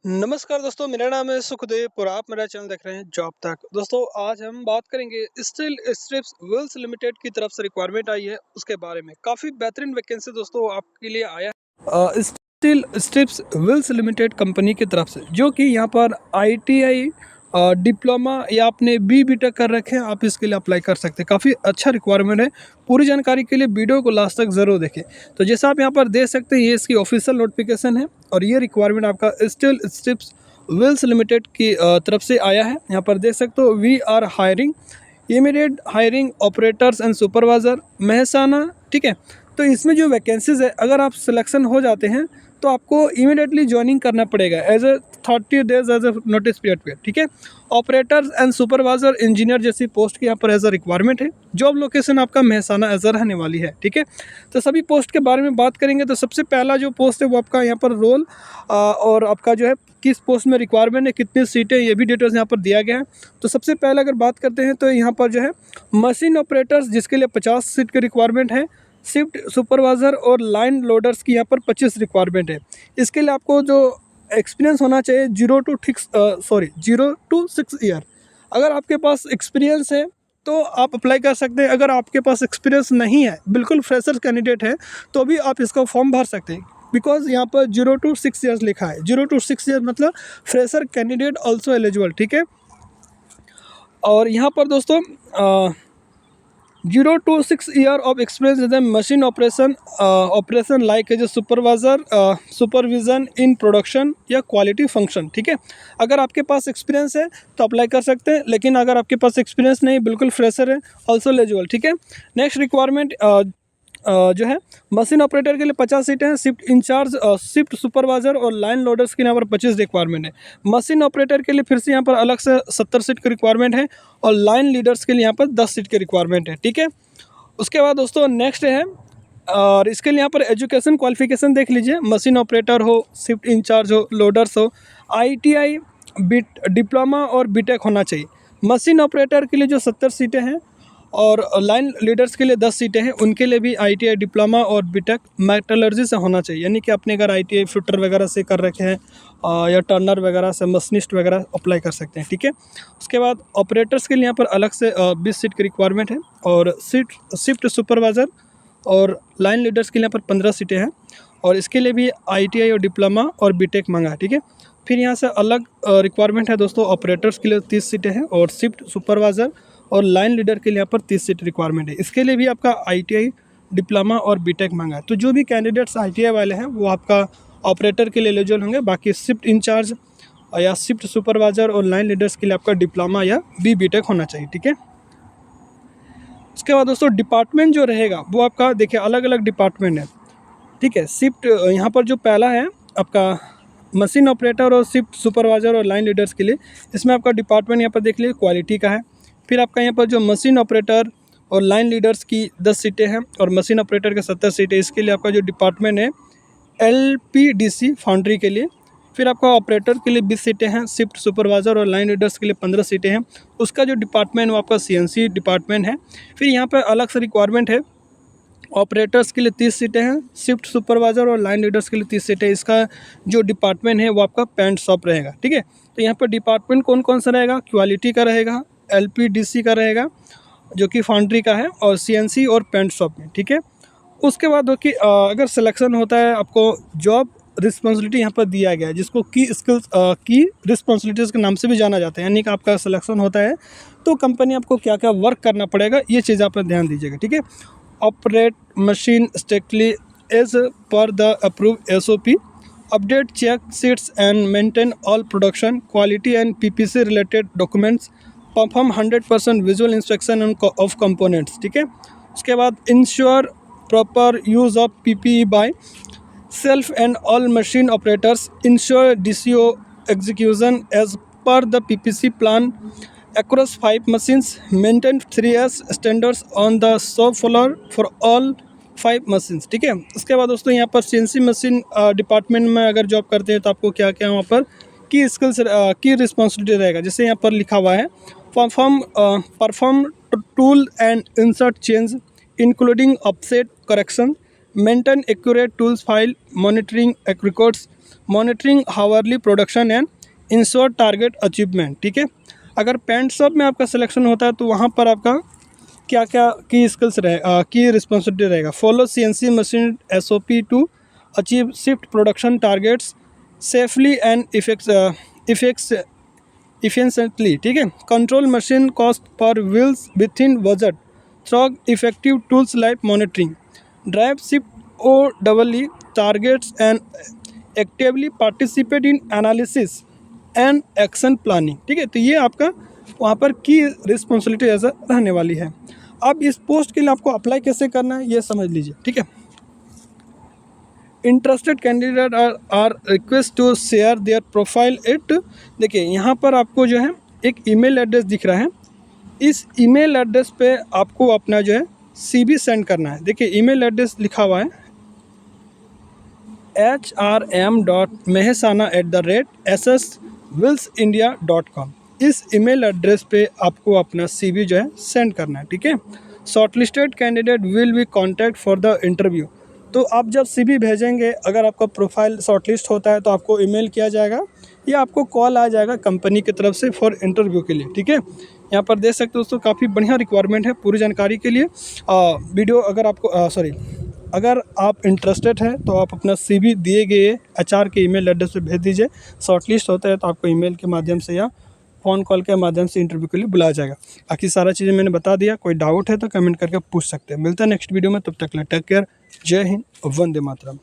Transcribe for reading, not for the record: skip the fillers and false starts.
नमस्कार दोस्तों, मेरा नाम है सुखदेव और आप मेरा चैनल देख रहे हैं जॉब तक। दोस्तों आज हम बात करेंगे स्टील स्ट्रिप्स व्हील्स लिमिटेड की तरफ से रिक्वायरमेंट आई है उसके बारे में। काफ़ी बेहतरीन वैकेंसी दोस्तों आपके लिए आया है steel strips wheels limited company की तरफ से, जो कि यहाँ पर ITI डिप्लोमा या आपने BTech कर रखे हैं, आप इसके लिए अप्लाई कर सकते हैं। काफ़ी अच्छा रिक्वायरमेंट है। पूरी जानकारी के लिए वीडियो को लास्ट तक ज़रूर देखें। तो जैसा आप यहाँ पर देख सकते हैं, ये इसकी ऑफिशियल नोटिफिकेशन है और ये रिक्वायरमेंट आपका स्टील स्ट्रिप्स व्हील्स लिमिटेड की तरफ से आया है। यहाँ पर देख सकते हो, we are hiring immediate hiring operators and supervisor Mehsana. ठीक है, तो इसमें जो वैकेंसीज़ है, अगर आप सिलेक्शन हो जाते हैं तो आपको इमीडिएटली ज्वाइनिंग करना पड़ेगा as a 30 days as a notice period पे। ठीक है, ऑपरेटर्स एंड सुपरवाइजर इंजीनियर जैसी पोस्ट की यहाँ पर एज अ रिक्वायरमेंट है। जॉब लोकेशन आपका महसाना एज अ रहने वाली है। ठीक है, तो सभी पोस्ट के बारे में बात करेंगे। तो सबसे पहला जो पोस्ट है वो आपका यहाँ पर रोल और आपका जो है किस पोस्ट में रिक्वायरमेंट है, कितनी सीटें, ये भी डिटेल्स यहाँ पर दिया गया है। तो सबसे पहले अगर बात करते हैं तो यहाँ पर जो है मशीन ऑपरेटर्स, जिसके लिए 50 सीट की रिक्वायरमेंट है। शिफ्ट सुपरवाइज़र और लाइन लोडर्स की यहाँ पर 25 रिक्वायरमेंट है। इसके लिए आपको जो एक्सपीरियंस होना चाहिए 0 to 6 ईयर। अगर आपके पास एक्सपीरियंस है तो आप अप्लाई कर सकते हैं। अगर आपके पास एक्सपीरियंस नहीं है, बिल्कुल फ्रेशर कैंडिडेट है, तो भी आप इसका फॉर्म भर सकते हैं। बिकॉज यहाँ पर 0 to 6 ईयर्स लिखा है। 0 to 6 ईयर मतलब फ्रेशर कैंडिडेट ऑल्सो एलिजिबल। ठीक है, और यहाँ पर दोस्तों 0 to 6 year of experience in the machine operation like as a supervisor supervision in production या क्वालिटी फंक्शन। ठीक है, अगर आपके पास एक्सपीरियंस है तो अप्लाई कर सकते हैं, लेकिन अगर आपके पास एक्सपीरियंस नहीं, बिल्कुल फ्रेशर है, ऑल्सो एलिजिबल। ठीक है, नेक्स्ट रिक्वायरमेंट जो है मशीन ऑपरेटर के लिए 50 सीटें हैं। शिफ्ट इंचार्ज, शिफ्ट सुपरवाइजर और लाइन लोडर्स के लिए यहाँ पर 25 रिक्वायरमेंट है। मशीन ऑपरेटर के लिए फिर से यहाँ पर अलग से 70 सीट की रिक्वायरमेंट है और लाइन लीडर्स के लिए यहाँ पर 10 सीट की रिक्वायरमेंट है। ठीक है, उसके बाद दोस्तों नेक्स्ट है, और इसके लिए यहाँ पर एजुकेशन क्वालिफिकेशन देख लीजिए। मशीन ऑपरेटर हो, शिफ्ट इंचार्ज हो, लोडर्स हो, ITI डिप्लोमा और BTech होना चाहिए। मशीन ऑपरेटर के लिए जो 70 सीटें हैं और लाइन लीडर्स के लिए 10 सीटें हैं, उनके लिए भी ITI डिप्लोमा और BTech मेटलर्जी से होना चाहिए। यानी कि अपने अगर ITI फिटर वगैरह से कर रखे हैं या टर्नर वगैरह से, मशीनिस्ट वगैरह अप्लाई कर सकते हैं। ठीक है, उसके बाद ऑपरेटर्स के लिए यहाँ पर अलग से 20 सीट की रिक्वायरमेंट है और शिफ्ट सुपरवाइज़र और लाइन लीडर्स के लिए यहाँ पर 15 सीटें हैं और इसके लिए भी ITI और डिप्लोमा और BTech मांगा है। ठीक है, फिर यहाँ से अलग रिक्वायरमेंट है दोस्तों। ऑपरेटर्स के लिए 30 सीटें हैं और शिफ्ट सुपरवाइज़र और लाइन लीडर के लिए यहाँ पर 30 सीट रिक्वायरमेंट है। इसके लिए भी आपका ITI डिप्लोमा और BTech मांगा है। तो जो भी कैंडिडेट्स ITI वाले हैं वो आपका ऑपरेटर के लिए एलिजिबल होंगे। बाकी शिफ्ट इंचार्ज या शिफ्ट सुपरवाइज़र और लाइन लीडर्स के लिए आपका डिप्लोमा या BTech होना चाहिए। ठीक है, उसके बाद दोस्तों डिपार्टमेंट जो रहेगा वो आपका देखिए अलग अलग डिपार्टमेंट है। ठीक है, शिफ्ट यहाँ पर जो पहला है आपका मशीन ऑपरेटर और शिफ्ट सुपरवाइज़र और लाइन लीडर्स के लिए, इसमें आपका डिपार्टमेंट यहाँ पर देख लीजिए क्वालिटी का है। फिर आपका यहाँ पर जो मशीन ऑपरेटर और लाइन लीडर्स की 10 सीटें हैं और मशीन ऑपरेटर के 70 सीटें, इसके लिए आपका जो डिपार्टमेंट है LPDC फाउंड्री के लिए। फिर आपका ऑपरेटर के लिए 20 सीटें हैं, शिफ्ट सुपरवाइज़र और लाइन लीडर्स के लिए 15 सीटें हैं। उसका जो डिपार्टमेंट वो आपका CNC डिपार्टमेंट है। फिर यहाँ पर अलग से रिक्वायरमेंट है, ऑपरेटर्स के लिए 30 सीटें हैं, शिफ्ट सुपरवाइज़र और लाइन लीडर्स के लिए 30 सीटें। इसका जो डिपार्टमेंट है वो आपका पेंट शॉप रहेगा। ठीक है, तो यहाँ पर डिपार्टमेंट कौन कौन सा रहेगा, क्वालिटी का रहेगा, LPDC का रहेगा जो कि फाउंड्री का है, और CNC और पेंट शॉप में। ठीक है, उसके बाद कि अगर सिलेक्शन होता है, आपको जॉब रिस्पॉन्सिबिलिटी यहाँ पर दिया गया है, जिसको की स्किल्स की रिस्पॉन्सिबिलिटीज़ के नाम से भी जाना जाता है। यानी कि आपका सिलेक्शन होता है तो कंपनी आपको क्या क्या वर्क करना पड़ेगा, ये चीज़ आप ध्यान दीजिएगा। ठीक है, operate machine strictly as per the approve SOP, update check sheets and maintain all production quality and PPC related documents, perform 100% visual inspection of components. ठीक है, उसके बाद ensure proper use of PPE by self and all machine operators, ensure DCO execution as per the PPC plan across 5 machines, maintain 3S standards on the shop floor for all 5 machines। ठीक है, उसके बाद दोस्तों यहाँ पर CNC machine department में अगर job करते हैं तो आपको क्या क्या वहाँ पर की स्किल्स की रिस्पॉन्सिबिलिटी रहेगा। जैसे यहाँ पर लिखा हुआ है, perform tool and insert change including offset correction, maintain accurate tools file, monitoring records, monitoring hourly production and ensure target achievement. ठीक है, अगर पेंट शॉप में आपका सिलेक्शन होता है तो वहाँ पर आपका क्या क्या की स्किल्स की रिस्पॉन्सिबिलिटी रहेगा। Follow CNC machine SOP to achieve shift production targets safely and efficiently. ठीक है, control machine cost per wheels within budget through effective tools like monitoring drive shift OEE targets and actively participate in analysis and action planning. ठीक है, तो ये आपका वहाँ पर की रिस्पॉन्सिबिलिटी ऐसा रहने वाली है। अब इस पोस्ट के लिए आपको अप्लाई कैसे करना है ये समझ लीजिए। ठीक है, interested candidate are request to share their profile at, देखिए यहाँ पर आपको जो है एक ईमेल एड्रेस दिख रहा है, इस ईमेल एड्रेस पे आपको अपना जो है CV सेंड करना है। देखिए ईमेल एड्रेस लिखा हुआ है hrm.mehsana@sswillsindia.com। इस ईमेल एड्रेस पे आपको अपना CV जो है सेंड करना है। ठीक है, shortlisted candidate will be contact for the interview. तो आप जब CV भेजेंगे, अगर आपका प्रोफाइल शॉर्टलिस्ट होता है तो आपको ईमेल किया जाएगा या आपको कॉल आ जाएगा कंपनी की तरफ से फॉर इंटरव्यू के लिए। ठीक है, यहाँ पर देख सकते हो दोस्तों, काफ़ी बढ़िया रिक्वायरमेंट है। पूरी जानकारी के लिए वीडियो अगर आपको अगर आप इंटरेस्टेड हैं तो आप अपना CV दिए गए HR के ईमेल एड्रेस पे भेज दीजिए। शॉर्टलिस्ट होता है तो आपको ईमेल के माध्यम से या फ़ोन कॉल के माध्यम से इंटरव्यू के लिए बुलाया जाएगा। बाकी सारा चीज़ें मैंने बता दिया, कोई डाउट है तो कमेंट करके पूछ सकते हैं। मिलता है नेक्स्ट वीडियो में, तब तक टेक केयर। जय हिंद, वंदे मातरम।